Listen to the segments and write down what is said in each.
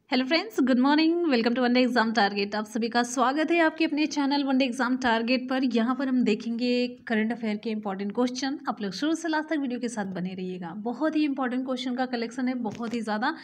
Hello friends, good morning. Welcome to one day exam target. आप सभी का स्वागत है आपके अपने चैनल वनडे एग्जाम टारगेट पर। यहाँ पर हम देखेंगे करंट अफेयर के इंपॉर्टेंट क्वेश्चन। आप लोग शुरू से लास्ट तक वीडियो के साथ बने रहिएगा। बहुत ही इंपॉर्टेंट क्वेश्चन का कलेक्शन है, बहुत ही ज़्यादा।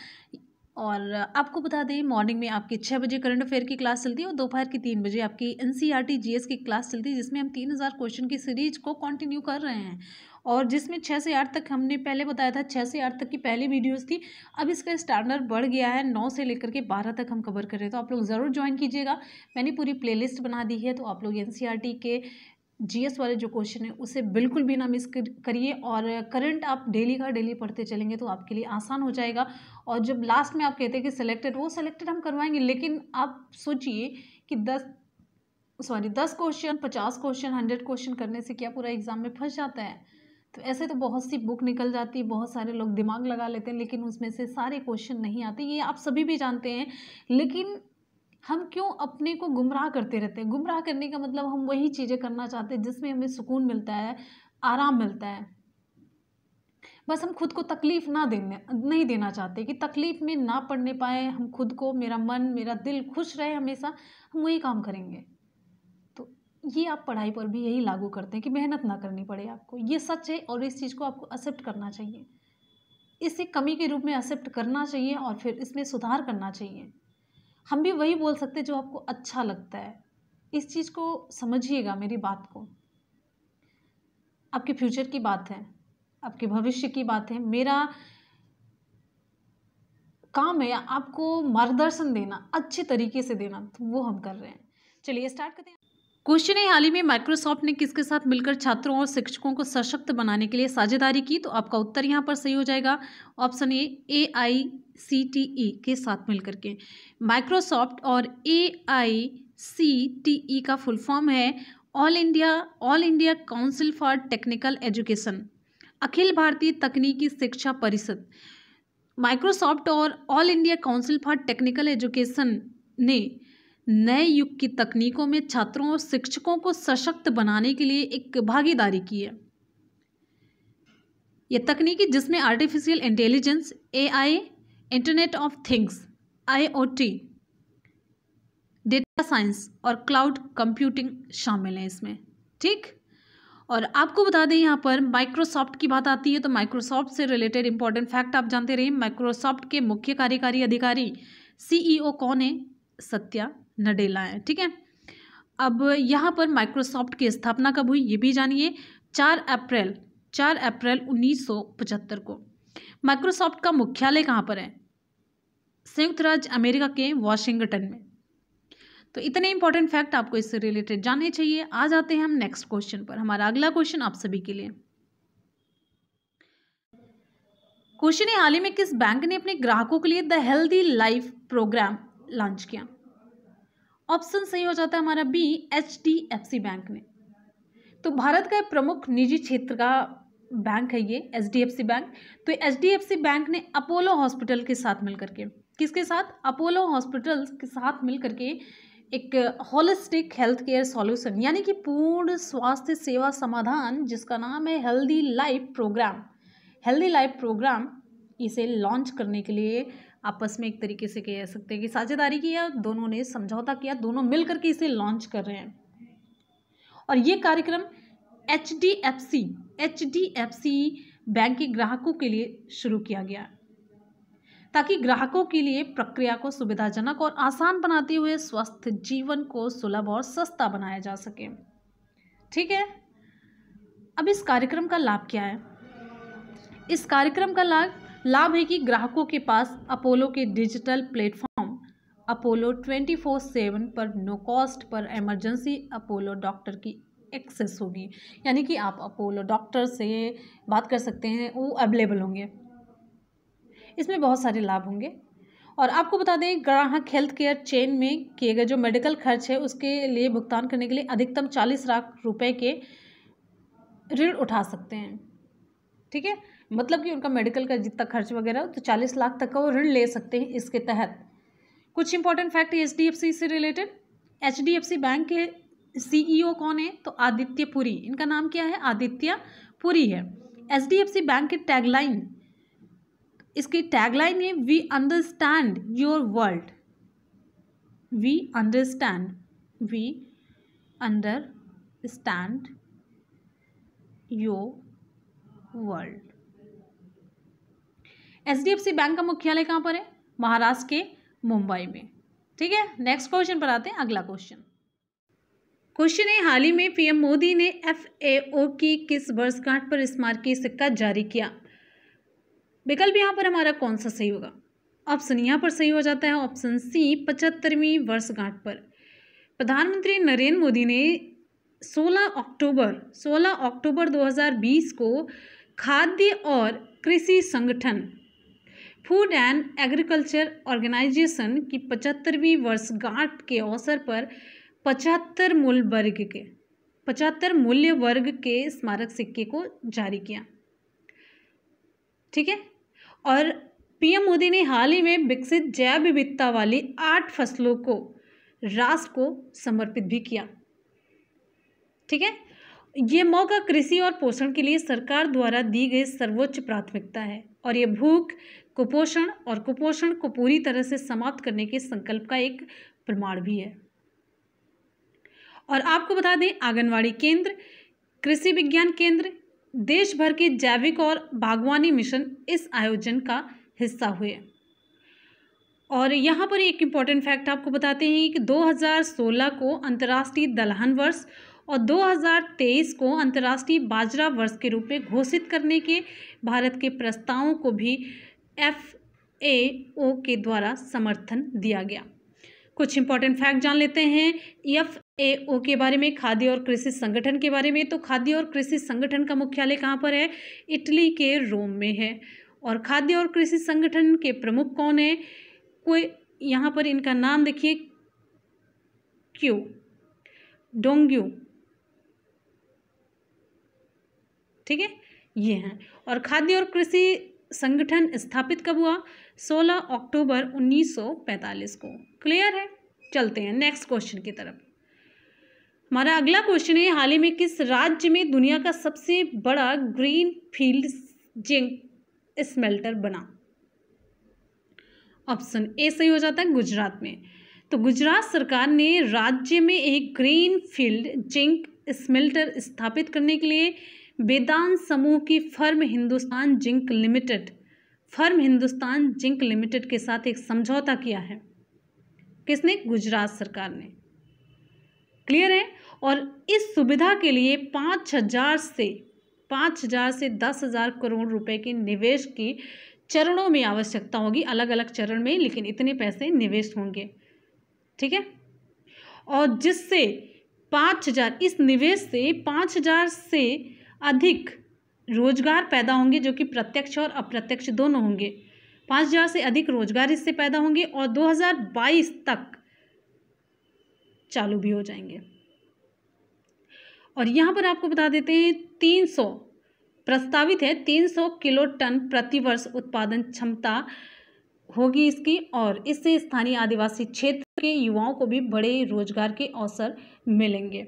और आपको बता दें, मॉर्निंग में आपकी 6 बजे करंट अफेयर की क्लास चलती है और दोपहर की 3 बजे आपकी एनसीईआरटी जीएस की क्लास चलती है, जिसमें हम 3000 क्वेश्चन की सीरीज को कंटिन्यू कर रहे हैं और जिसमें 6 से 8 तक हमने पहले बताया था। 6 से 8 तक की पहली वीडियोस थी। अब इसका स्टैंडर्ड बढ़ गया है, 9 से लेकर के 12 तक हम कवर कर रहे हैं। तो आप लोग ज़रूर ज्वाइन कीजिएगा। मैंने पूरी प्लेलिस्ट बना दी है, तो आप लोग एनसीईआरटी के जीएस वाले जो क्वेश्चन है उसे बिल्कुल भी ना मिस करिए। और करंट आप डेली का डेली पढ़ते चलेंगे तो आपके लिए आसान हो जाएगा। और जब लास्ट में आप कहते हैं कि सिलेक्टेड, वो सिलेक्टेड हम करवाएंगे, लेकिन आप सोचिए कि 10 क्वेश्चन, 50 क्वेश्चन, 100 क्वेश्चन करने से क्या पूरा एग्जाम में फंस जाता है? तो ऐसे तो बहुत सी बुक निकल जाती है, बहुत सारे लोग दिमाग लगा लेते हैं, लेकिन उसमें से सारे क्वेश्चन नहीं आते, ये आप सभी भी जानते हैं। लेकिन हम क्यों अपने को गुमराह करते रहते हैं? गुमराह करने का मतलब हम वही चीज़ें करना चाहते हैं जिसमें हमें सुकून मिलता है, आराम मिलता है। बस हम खुद को तकलीफ नहीं देना चाहते कि तकलीफ में ना पड़ने पाए हम खुद को, मेरा मन, मेरा दिल खुश रहे हमेशा, हम वही काम करेंगे। तो ये आप पढ़ाई पर भी यही लागू करते हैं कि मेहनत ना करनी पड़े आपको। ये सच है और इस चीज़ को आपको एक्सेप्ट करना चाहिए, इसे कमी के रूप में एक्सेप्ट करना चाहिए और फिर इसमें सुधार करना चाहिए। हम भी वही बोल सकते हैं जो आपको अच्छा लगता है। इस चीज़ को समझिएगा, मेरी बात को। आपके फ्यूचर की बात है, आपके भविष्य की बात है। मेरा काम है आपको मार्गदर्शन देना, अच्छे तरीके से देना, तो वो हम कर रहे हैं। चलिए स्टार्ट करते हैं। क्वेश्चन है, हाल ही में माइक्रोसॉफ्ट ने किसके साथ मिलकर छात्रों और शिक्षकों को सशक्त बनाने के लिए साझेदारी की? तो आपका उत्तर यहाँ पर सही हो जाएगा। ऑप्शन ए AICTE के साथ मिलकर के। माइक्रोसॉफ्ट और AICTE का फुल फॉर्म है All India Council for Technical Education, अखिल भारतीय तकनीकी शिक्षा परिषद। माइक्रोसॉफ्ट और All India Council for Technical Education ने नए युग की तकनीकों में छात्रों और शिक्षकों को सशक्त बनाने के लिए एक भागीदारी की है। यह तकनीकी जिसमें artificial intelligence, AI, internet of things, IoT, data science और क्लाउड कंप्यूटिंग शामिल है इसमें। ठीक। और आपको बता दें, यहाँ पर माइक्रोसॉफ्ट की बात आती है तो माइक्रोसॉफ्ट से रिलेटेड इंपॉर्टेंट फैक्ट आप जानते रहिए। माइक्रोसॉफ्ट के मुख्य कार्यकारी अधिकारी, CEO कौन है? सत्या नडेला है। ठीक है। अब यहाँ पर माइक्रोसॉफ्ट की स्थापना कब हुई ये भी जानिए। 4 अप्रैल 1975 को। माइक्रोसॉफ्ट का मुख्यालय कहाँ पर है? संयुक्त राज्य अमेरिका के वाशिंगटन में। तो इतने इंपॉर्टेंट फैक्ट आपको इससे रिलेटेड जानने चाहिए। आ जाते हैं हम नेक्स्ट क्वेश्चन पर। हमारा अगला क्वेश्चन आप सभी के लिए क्वेश्चन है, हाल ही में किस बैंक ने अपने ग्राहकों के लिए the healthy life program launch किया? ऑप्शन सही हो जाता है हमारा बी, HDFC बैंक ने। तो भारत का प्रमुख निजी क्षेत्र का बैंक है ये HDFC बैंक। तो HDFC बैंक ने अपोलो हॉस्पिटल के साथ मिलकर के, किसके साथ? अपोलो हॉस्पिटल के साथ मिलकर के एक होलिस्टिक हेल्थ केयर सॉल्यूशन, यानी कि पूर्ण स्वास्थ्य सेवा समाधान, जिसका नाम है हेल्दी लाइफ प्रोग्राम, इसे लॉन्च करने के लिए आपस में एक तरीके से कह सकते हैं कि साझेदारी किया, दोनों ने समझौता किया, दोनों मिलकर के इसे लॉन्च कर रहे हैं। और ये कार्यक्रम HDFC बैंक के ग्राहकों के लिए शुरू किया गया, ताकि ग्राहकों के लिए प्रक्रिया को सुविधाजनक और आसान बनाते हुए स्वस्थ जीवन को सुलभ और सस्ता बनाया जा सके। ठीक है। अब इस कार्यक्रम का लाभ क्या है? इस कार्यक्रम का लाभ है कि ग्राहकों के पास अपोलो के डिजिटल प्लेटफॉर्म अपोलो 24/7 पर नो कॉस्ट पर इमरजेंसी अपोलो डॉक्टर की एक्सेस होगी, यानी कि आप अपोलो डॉक्टर से बात कर सकते हैं, वो अवेलेबल होंगे। इसमें बहुत सारे लाभ होंगे। और आपको बता दें, ग्राहक हेल्थ केयर चेन में किए गए जो मेडिकल खर्च है उसके लिए भुगतान करने के लिए अधिकतम 40 लाख रुपए के ऋण उठा सकते हैं। ठीक है। मतलब कि उनका मेडिकल का जितना खर्च वगैरह हो तो 40 लाख तक का वो ऋण ले सकते हैं इसके तहत। कुछ इंपॉर्टेंट फैक्ट HDFC से रिलेटेड। HDFC बैंक के CEO कौन है? तो आदित्य पुरी। इनका नाम क्या है? आदित्य पुरी है। HDFC बैंक के टैगलाइन इसकी टैगलाइन है we understand your world, we understand your world. HDFC bank का मुख्यालय कहाँ पर है? महाराष्ट्र के मुंबई में। ठीक है, नेक्स्ट क्वेश्चन पर आते हैं। अगला क्वेश्चन है, हाल ही में PM मोदी ने FAO की किस वर्षगांठ पर स्मारकीय सिक्का जारी किया? विकल्प यहाँ पर हमारा कौन सा सही होगा? ऑप्शन यहाँ पर सही हो जाता है ऑप्शन सी, 75वीं वर्षगांठ पर। प्रधानमंत्री नरेंद्र मोदी ने 16 अक्टूबर 2020 को खाद्य और कृषि संगठन फूड एंड एग्रीकल्चर ऑर्गेनाइजेशन की 75वीं वर्षगांठ के अवसर पर 75 मूल्य वर्ग के स्मारक सिक्के को जारी किया। ठीक है, और PM मोदी ने हाल ही में विकसित जैव विविधता वाली 8 फसलों को राष्ट्र को समर्पित भी किया। ठीक है, ये मौका कृषि और पोषण के लिए सरकार द्वारा दी गई सर्वोच्च प्राथमिकता है और ये भूख, कुपोषण को पूरी तरह से समाप्त करने के संकल्प का एक प्रमाण भी है। और आपको बता दें, आंगनवाड़ी केंद्र, कृषि विज्ञान केंद्र, देश भर के जैविक और बागवानी मिशन इस आयोजन का हिस्सा हुए। और यहाँ पर एक इम्पॉर्टेंट फैक्ट आपको बताते हैं कि 2016 को अंतर्राष्ट्रीय दलहन वर्ष और 2023 को अंतर्राष्ट्रीय बाजरा वर्ष के रूप में घोषित करने के भारत के प्रस्तावों को भी FAO के द्वारा समर्थन दिया गया। कुछ इंपॉर्टेंट फैक्ट जान लेते हैं FAO के बारे में, खाद्य और कृषि संगठन के बारे में। तो खाद्य और कृषि संगठन का मुख्यालय कहाँ पर है? इटली के रोम में है। और खाद्य और कृषि संगठन के प्रमुख कौन है? कोई यहाँ पर इनका नाम देखिए, डोंग्यू। ठीक है, ये हैं। और खाद्य और कृषि संगठन स्थापित कब हुआ? 16 अक्टूबर 1945 को। क्लियर है? चलते हैं नेक्स्ट क्वेश्चन की तरफ। हमारा अगला क्वेश्चन है, हाल ही में किस राज्य में दुनिया का सबसे बड़ा ग्रीन फील्ड जिंक स्मेल्टर बना? ऑप्शन ए सही हो जाता है गुजरात में। तो गुजरात सरकार ने राज्य में एक ग्रीन फील्ड जिंक स्मेल्टर स्थापित करने के लिए वेदांत समूह की फर्म हिंदुस्तान जिंक लिमिटेड के साथ एक समझौता किया है। किसने? गुजरात सरकार ने। क्लियर है? और इस सुविधा के लिए 5,000 से 10,000 करोड़ रुपए के निवेश की चरणों में आवश्यकता होगी, अलग अलग चरण में, लेकिन इतने पैसे निवेश होंगे। ठीक है, और जिससे 5,000 इस निवेश से 5,000 से अधिक रोजगार पैदा होंगे, जो कि प्रत्यक्ष और अप्रत्यक्ष दोनों होंगे। 5,000 से अधिक रोजगार इससे पैदा होंगे और 2022 तक चालू भी हो जाएंगे। और यहाँ पर आपको बता देते हैं, 300 प्रस्तावित है, 300 किलो टन प्रति वर्ष उत्पादन क्षमता होगी इसकी, और इससे स्थानीय आदिवासी क्षेत्र के युवाओं को भी बड़े रोजगार के अवसर मिलेंगे।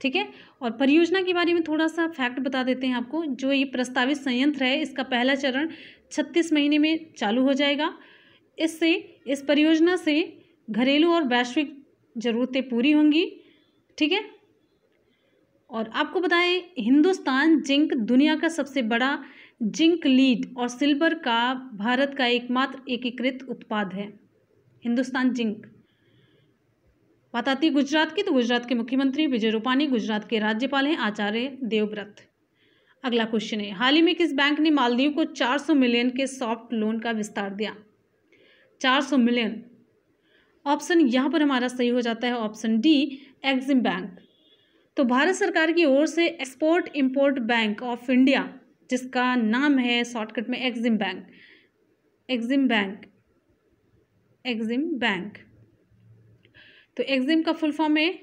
ठीक है, और परियोजना के बारे में थोड़ा सा फैक्ट बता देते हैं आपको। जो ये प्रस्तावित संयंत्र है, इसका पहला चरण 36 महीने में चालू हो जाएगा। इससे इस परियोजना से घरेलू और वैश्विक ज़रूरतें पूरी होंगी। ठीक है, और आपको बताएं, हिंदुस्तान जिंक दुनिया का सबसे बड़ा जिंक लीड और सिल्वर का भारत का एकमात्र एकीकृत उत्पाद है। हिंदुस्तान जिंक। बात आती है गुजरात की, तो गुजरात के मुख्यमंत्री विजय रूपानी, गुजरात के राज्यपाल हैं आचार्य देवव्रत। अगला क्वेश्चन है, हाल ही में किस बैंक ने मालदीव को 400 मिलियन के सॉफ्ट लोन का विस्तार दिया? 400 मिलियन। ऑप्शन यहाँ पर हमारा सही हो जाता है ऑप्शन डी, एक्सिम बैंक। तो भारत सरकार की ओर से export Import Bank of India, जिसका नाम है शॉर्टकट में एक्सिम बैंक। तो एक्सिम का फुल फॉर्म है,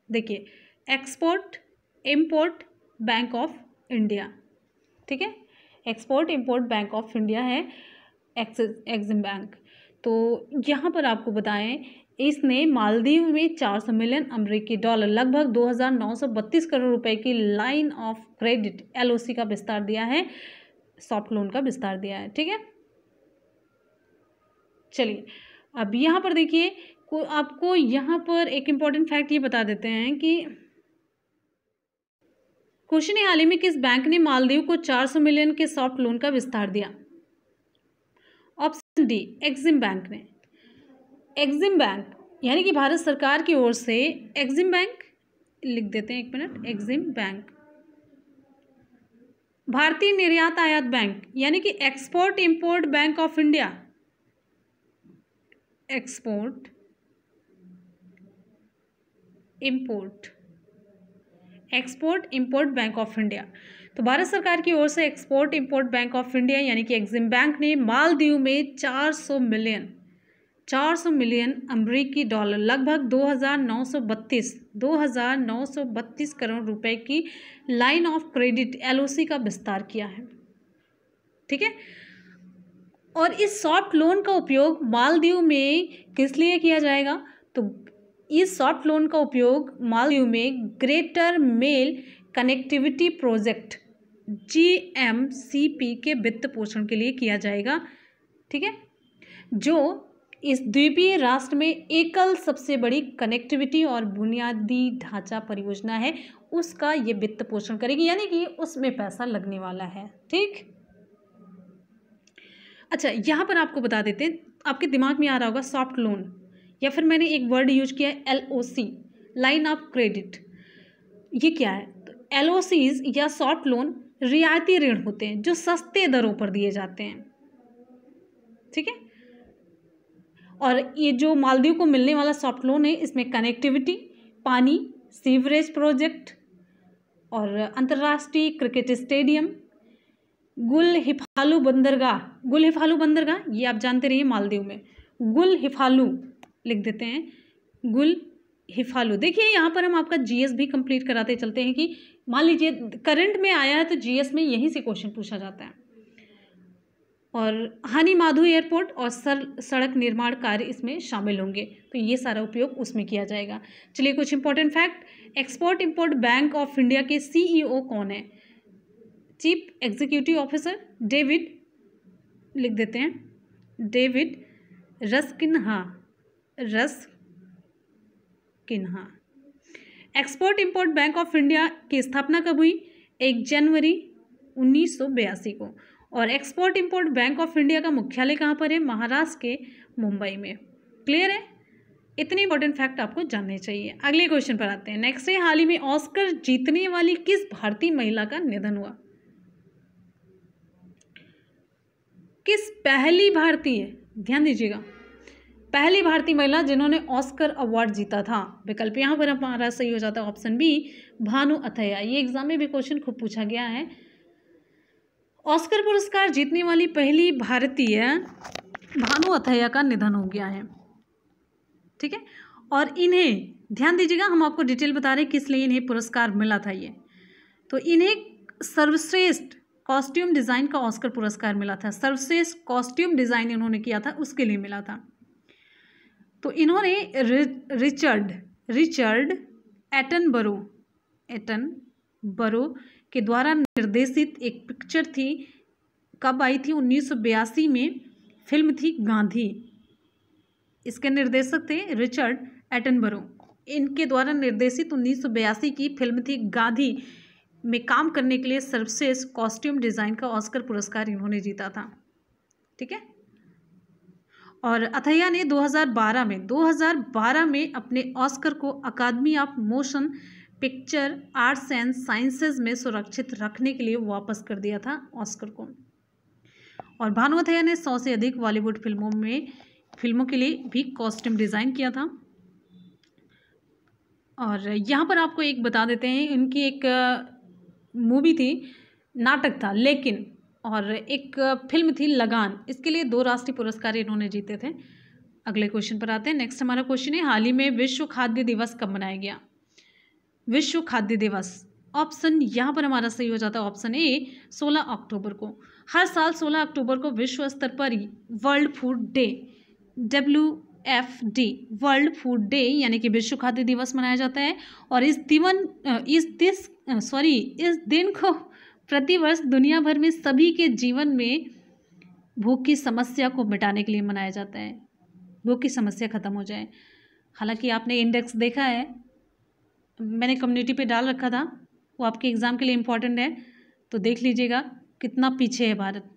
देखिए, export Import Bank of India. ठीक है, export Import Bank of India है एक्सिम बैंक। तो यहाँ पर आपको बताएं, इसने मालदीव में 400 मिलियन अमेरिकी डॉलर लगभग 2,932 करोड़ रुपए की लाइन ऑफ क्रेडिट LOC का विस्तार दिया है सॉफ्ट लोन का विस्तार दिया है। ठीक है, चलिए अब यहाँ पर देखिए, आपको यहाँ पर एक इम्पॉर्टेंट फैक्ट ये बता देते हैं कि क्वेश्चन है, हाल ही में किस बैंक ने मालदीव को 400 मिलियन के सॉफ्ट लोन का विस्तार दिया? ऑप्शन डी, एक्सिम बैंक ने। एक्सिम बैंक यानी कि भारत सरकार की ओर से एक्सिम बैंक, लिख देते हैं 1 मिनट, एक्सिम बैंक। भारतीय निर्यात आयात बैंक यानी कि export Import Bank of India, export Import Bank of India. तो भारत सरकार की ओर से export Import Bank of India यानी कि एक्सिम बैंक ने मालदीव में 400 मिलियन अमेरिकी डॉलर, लगभग 2,932 करोड़ रुपए की लाइन ऑफ क्रेडिट LOC का विस्तार किया है। ठीक है, और इस सॉफ्ट लोन का उपयोग मालदीव में किस लिए किया जाएगा? तो इस सॉफ्ट लोन का उपयोग मालदीव में greater Male connectivity project GMCP के वित्त पोषण के लिए किया जाएगा। ठीक है, जो इस द्वीपीय राष्ट्र में एकल सबसे बड़ी कनेक्टिविटी और बुनियादी ढांचा परियोजना है, उसका ये वित्त पोषण करेगी, यानी कि उसमें पैसा लगने वाला है। ठीक, अच्छा यहाँ पर आपको बता देते हैं, आपके दिमाग में आ रहा होगा सॉफ्ट लोन, या फिर मैंने एक वर्ड यूज किया है LOC, लाइन ऑफ क्रेडिट। ये क्या है? तो LOCs या सॉफ्ट लोन रियायती ऋण होते हैं जो सस्ते दरों पर दिए जाते हैं। ठीक है, और ये जो मालदीव को मिलने वाला सॉफ्ट लोन है, इसमें कनेक्टिविटी, पानी, सीवरेज प्रोजेक्ट और अंतर्राष्ट्रीय क्रिकेट स्टेडियम, गुल हिफालू बंदरगाह ये आप जानते रहिए मालदीव में गुल हिफालू, लिख देते हैं गुल हिफालू। देखिए यहाँ पर हम आपका GS भी कंप्लीट कराते चलते हैं कि मान लीजिए करंट में आया है तो GS में यहीं से क्वेश्चन पूछा जाता है। और हानी माधु एयरपोर्ट और सड़क निर्माण कार्य इसमें शामिल होंगे, तो ये सारा उपयोग उसमें किया जाएगा। चलिए कुछ important fact, export Import Bank of India के CEO कौन है? चीफ एग्जीक्यूटिव ऑफिसर डेविड, लिख देते हैं David Rasquinha. Export Import Bank of India की स्थापना कब हुई? 1 जनवरी 1982 को। और Export Import Bank of India का मुख्यालय कहाँ पर है? महाराष्ट्र के मुंबई में। क्लियर है? इतने इंपॉर्टेंट फैक्ट आपको जानने चाहिए। अगले क्वेश्चन पर आते हैं। नेक्स्ट है, हाल ही में ऑस्कर जीतने वाली किस भारतीय महिला का निधन हुआ? किस पहली भारतीय, ध्यान दीजिएगा, पहली भारतीय महिला जिन्होंने ऑस्कर अवार्ड जीता था? विकल्प यहाँ पर हमारा सही हो जाता है ऑप्शन बी, भानु अथैया। ये एग्जाम में भी क्वेश्चन खूब पूछा गया है। ऑस्कर पुरस्कार जीतने वाली पहली भारतीय भानु अथैया का निधन हो गया है। ठीक है, और इन्हें ध्यान दीजिएगा, हम आपको डिटेल बता रहे हैं किस लिए इन्हें पुरस्कार मिला था। ये तो इन्हें सर्वश्रेष्ठ कॉस्ट्यूम डिज़ाइन का ऑस्कर पुरस्कार मिला था। सर्वश्रेष्ठ कॉस्ट्यूम डिज़ाइन इन्होंने किया था, उसके लिए मिला था। तो इन्होंने रिचर्ड एटनबरो के द्वारा निर्देशित एक पिक्चर थी, कब आई थी? 1982 में। फिल्म थी गांधी। इसके निर्देशक थे रिचर्ड एटनबरो। इनके द्वारा निर्देशित 1982 की फिल्म थी गांधी में काम करने के लिए सर्वश्रेष्ठ कॉस्ट्यूम डिज़ाइन का ऑस्कर पुरस्कार इन्होंने जीता था। ठीक है, और अथैया ने 2012 में अपने ऑस्कर को Academy of Motion Picture Arts and Sciences में सुरक्षित रखने के लिए वापस कर दिया था ऑस्कर को। और भानु अथैया ने 100 से अधिक बॉलीवुड फिल्मों के लिए भी कॉस्ट्यूम डिज़ाइन किया था। और यहाँ पर आपको एक बता देते हैं, इनकी एक मूवी थी, नाटक था लेकिन, और एक फिल्म थी लगान, इसके लिए 2 राष्ट्रीय पुरस्कार इन्होंने जीते थे। अगले क्वेश्चन पर आते हैं। नेक्स्ट हमारा क्वेश्चन है, हाल ही में विश्व खाद्य दिवस कब मनाया गया? विश्व खाद्य दिवस, ऑप्शन यहाँ पर हमारा सही हो जाता है ऑप्शन ए, 16 अक्टूबर को। हर साल 16 अक्टूबर को विश्व स्तर पर world food day, WFD, world food day यानी कि विश्व खाद्य दिवस मनाया जाता है। और इस दिन को प्रतिवर्ष दुनिया भर में सभी के जीवन में भूख की समस्या को मिटाने के लिए मनाया जाता है, भूख की समस्या खत्म हो जाए। हालांकि आपने इंडेक्स देखा है, मैंने कम्युनिटी पे डाल रखा था, वो आपके एग्ज़ाम के लिए इम्पोर्टेंट है, तो देख लीजिएगा कितना पीछे है भारत।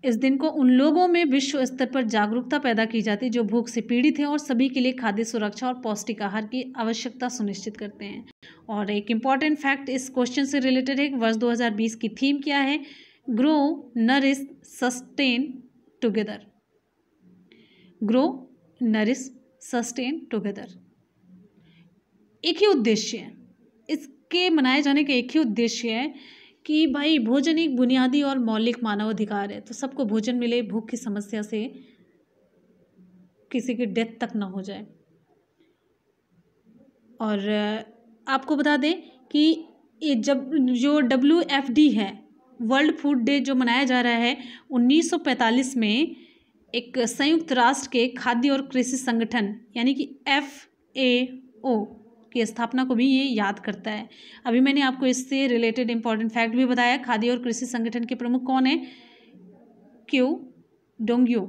इस दिन को उन लोगों में विश्व स्तर पर जागरूकता पैदा की जाती है जो भूख से पीड़ित हैं और सभी के लिए खाद्य सुरक्षा और पौष्टिक आहार की आवश्यकता सुनिश्चित करते हैं। और एक इम्पॉर्टेंट फैक्ट इस क्वेश्चन से रिलेटेड है, वर्ष 2020 की थीम क्या है? Grow, nourish, sustain together. Grow, nourish, sustain together. एक ही उद्देश्य है, इसके मनाए जाने का एक ही उद्देश्य है कि भाई भोजन एक बुनियादी और मौलिक मानव अधिकार है, तो सबको भोजन मिले, भूख की समस्या से किसी की डेथ तक ना हो जाए। और आपको बता दें कि ये जब जो WFD है, वर्ल्ड फूड डे जो मनाया जा रहा है, 1945 में एक संयुक्त राष्ट्र के खाद्य और कृषि संगठन यानी कि FAO की स्थापना को भी ये याद करता है। अभी मैंने आपको इससे रिलेटेड इंपॉर्टेंट फैक्ट भी बताया। खाद्य और कृषि संगठन के प्रमुख कौन है? क्यू डोंग्यो।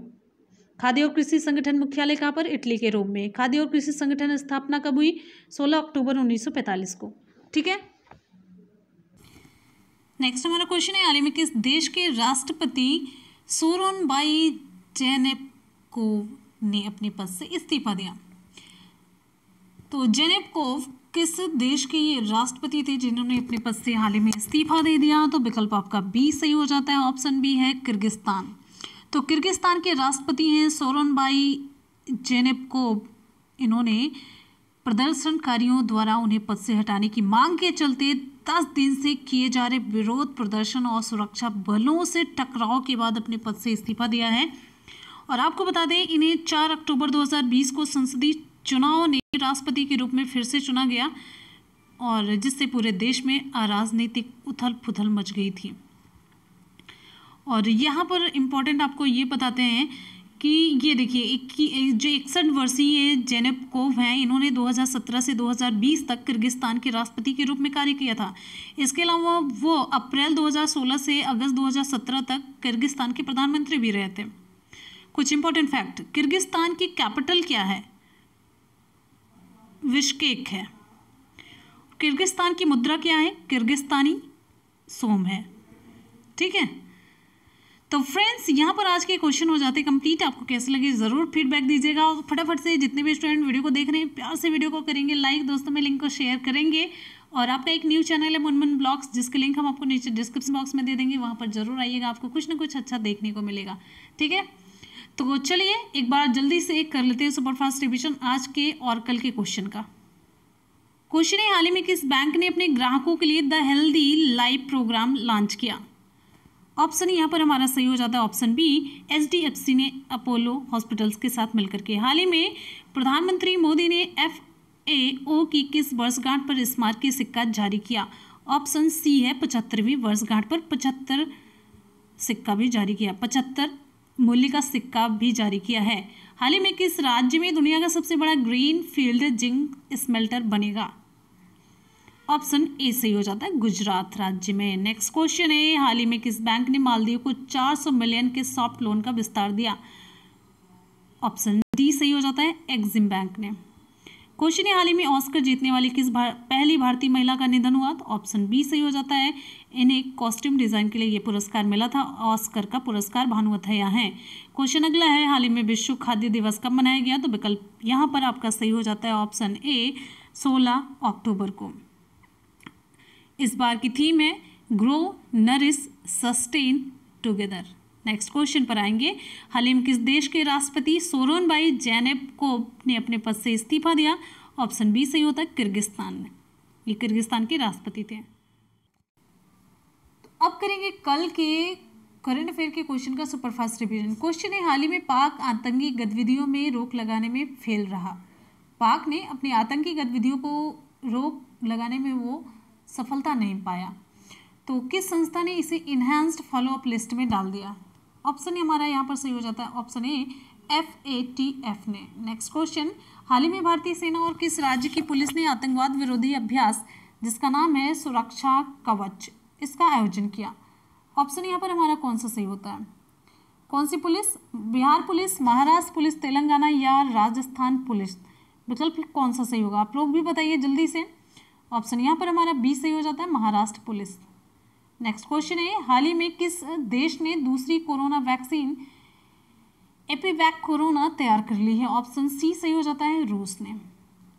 खाद्य और कृषि संगठन मुख्यालय कहाँ पर? इटली के रोम में। खाद्य और कृषि संगठन स्थापना कब हुई? 16 अक्टूबर 1945 को। ठीक है, नेक्स्ट हमारा क्वेश्चन है, हाल ही में किस देश के राष्ट्रपति सोरोनबाई जेनेपकोव ने अपने पद से इस्तीफा दिया? तो जेनेपकोव किस देश के ये राष्ट्रपति थे जिन्होंने अपने पद से हाल ही में इस्तीफा दे दिया? तो विकल्प आपका बी सही हो जाता है, ऑप्शन बी है किर्गिस्तान। तो किर्गिस्तान के राष्ट्रपति हैं सोरोनबाई जेनेपकोव। इन्होंने प्रदर्शनकारियों द्वारा उन्हें पद से हटाने की मांग के चलते 10 दिन से किए जा रहे विरोध प्रदर्शन और सुरक्षा बलों से टकराव के बाद अपने पद से इस्तीफा दिया है। और आपको बता दें, इन्हें 4 अक्टूबर 2020 को संसदीय चुनाव ने राष्ट्रपति के रूप में फिर से चुना गया और जिससे पूरे देश में अराजनीतिक उथल पुथल मच गई थी। और यहाँ पर इम्पोर्टेंट आपको ये बताते हैं कि ये देखिए जो 61 वर्षीय जेनेपकोव हैं, इन्होंने 2017 से 2020 तक किर्गिस्तान के राष्ट्रपति के रूप में कार्य किया था। इसके अलावा वो अप्रैल 2016 से अगस्त 2017 तक किर्गिस्तान के प्रधानमंत्री भी रहे थे। कुछ इंपॉर्टेंट फैक्ट, किर्गिस्तान की कैपिटल क्या है? बिश्केक है। किर्गिस्तान की मुद्रा क्या है? किर्गिस्तानी सोम है। ठीक है, तो फ्रेंड्स यहाँ पर आज के क्वेश्चन हो जाते कंप्लीट। आपको कैसे लगे ज़रूर फीडबैक दीजिएगा और फटाफट से जितने भी स्टूडेंट वीडियो को देख रहे हैं प्यार से वीडियो को करेंगे लाइक, दोस्तों में लिंक को शेयर करेंगे। और आपका एक न्यू चैनल है मुनमुन ब्लॉग्स, जिसके लिंक हम आपको नीचे डिस्क्रिप्शन बॉक्स में दे देंगे, वहाँ पर जरूर आइएगा, आपको कुछ ना कुछ अच्छा देखने को मिलेगा। ठीक है, तो चलिए एक बार जल्दी से कर लेते हैं सुपरफास्ट रिविजन आज के और कल के क्वेश्चन का। क्वेश्चन है, हाल ही में किस बैंक ने अपने ग्राहकों के लिए the healthy life program launch किया? ऑप्शन यहाँ पर हमारा सही हो जाता है ऑप्शन बी, HDFC ने अपोलो हॉस्पिटल्स के साथ मिलकर के। हाल ही में प्रधानमंत्री मोदी ने FAO की किस वर्षगांठ पर स्मारकीय सिक्का जारी किया? ऑप्शन सी है 75वीं वर्षगांठ पर 75 सिक्का भी जारी किया, 75 मूल्य का सिक्का भी जारी किया है। हाल ही में किस राज्य में दुनिया का सबसे बड़ा ग्रीन फील्ड जिंक स्मेल्टर बनेगा? ऑप्शन ए सही हो जाता है, गुजरात राज्य में। नेक्स्ट क्वेश्चन है, हाल ही में किस बैंक ने मालदीव को 400 मिलियन के सॉफ्ट लोन का विस्तार दिया? ऑप्शन डी सही हो जाता है, एक्सिम बैंक ने। क्वेश्चन है, हाल ही में ऑस्कर जीतने वाली किस पहली भारतीय महिला का निधन हुआ? तो ऑप्शन बी सही हो जाता है, इन्हें कॉस्ट्यूम डिजाइन के लिए ये पुरस्कार मिला था। ऑस्कर का पुरस्कार भानु अथैया हैं। क्वेश्चन अगला है, हाल ही में विश्व खाद्य दिवस कब मनाया गया? तो विकल्प यहाँ पर आपका सही हो जाता है ऑप्शन ए, 16 अक्टूबर को। इस बार की थीम है grow, nourish, sustain together. Next question पर आएंगे, हाल ही में किस देश के राष्ट्रपति सोरोनबाई जेनेपकोव ने अपने पद से इस्तीफा दिया? ऑप्शन बी सही होता है, किर्गिस्तान ने। ये किर्गिस्तान के राष्ट्रपति थे। तो अब करेंगे कल के करंट अफेयर के क्वेश्चन का सुपरफास्ट रिवीजन। क्वेश्चन है, हाल ही में पाक आतंकी गतिविधियों में रोक लगाने में फेल रहा। पाक ने अपनी आतंकी गतिविधियों को रोक लगाने में वो सफलता नहीं पाया, तो किस संस्था ने इसे इन्हांस्ड फॉलोअप लिस्ट में डाल दिया? ऑप्शन हमारा यहाँ पर सही हो जाता है ऑप्शन ए, FATF ने। नेक्स्ट क्वेश्चन, हाल ही में भारतीय सेना और किस राज्य की पुलिस ने आतंकवाद विरोधी अभ्यास जिसका नाम है सुरक्षा कवच, इसका आयोजन किया? ऑप्शन यहाँ पर हमारा कौन सा सही होता है? कौन सी police? Bihar police, Maharashtra police, Telangana या राजस्थान पुलिस? विकल्प कौन सा सही होगा? आप लोग भी बताइए जल्दी से। ऑप्शन यहाँ पर हमारा बी सही हो जाता है, महाराष्ट्र पुलिस। नेक्स्ट क्वेश्चन है, हाल ही में किस देश ने दूसरी कोरोना वैक्सीन एपिवैक कोरोना तैयार कर ली है? ऑप्शन सी सही हो जाता है, रूस ने।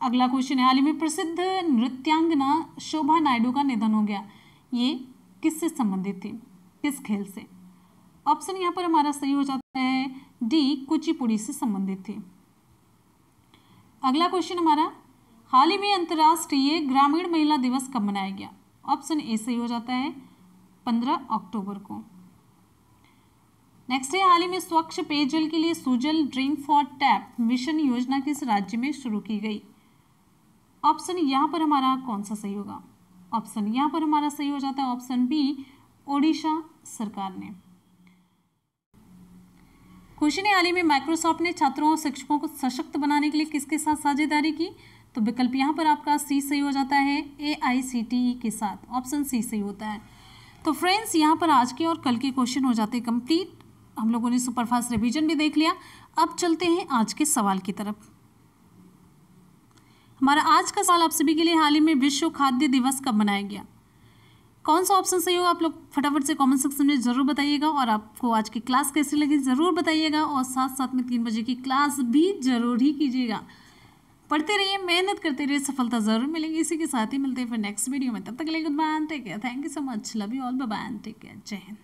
अगला क्वेश्चन है, हाल ही में प्रसिद्ध नृत्यांगना शोभा नायडू का निधन हो गया, ये किससे संबंधित थी, किस खेल से? ऑप्शन यहाँ पर हमारा सही हो जाता है डी, कुचिपुड़ी से संबंधित थी। अगला क्वेश्चन हमारा, हाल ही में अंतर्राष्ट्रीय ग्रामीण महिला दिवस कब मनाया गया? ऑप्शन ए सही हो जाता है 15 अक्टूबर को। नेक्स्ट है, हाल ही में स्वच्छ पेयजल के लिए Sujal drink for tap mission योजना किस राज्य में शुरू की गई? ऑप्शन यहाँ पर हमारा कौन सा सही होगा? ऑप्शन यहाँ पर हमारा सही हो जाता है ऑप्शन बी, ओडिशा सरकार ने। क्वेश्चन है, हाल ही में माइक्रोसॉफ्ट ने छात्रों और शिक्षकों को सशक्त बनाने के लिए किसके साथ साझेदारी की? तो विकल्प यहाँ पर आपका सी सही हो जाता है, AICTE के साथ। ऑप्शन सी सही होता है। तो फ्रेंड्स, यहाँ पर आज के और कल के क्वेश्चन हो जाते हैं कंप्लीट। हम लोगों ने सुपरफास्ट रिवीजन भी देख लिया। अब चलते हैं आज के सवाल की तरफ। हमारा आज का सवाल आप सभी के लिए, हाल ही में विश्व खाद्य दिवस कब मनाया गया? कौन सा ऑप्शन सही होगा? आप लोग फटाफट से कमेंट सेक्शन में ज़रूर बताइएगा। और आपको आज की क्लास कैसी लगी ज़रूर बताइएगा। और साथ साथ में 3 बजे की क्लास भी जरूर ही कीजिएगा। पढ़ते रहिए, मेहनत करते रहिए, सफलता ज़रूर मिलेगी। इसी के साथ ही मिलते हैं फिर नेक्स्ट वीडियो में। तब तक के लिए goodbye, take care, thank you so much, love you all, bye bye, take care, Jai Hind.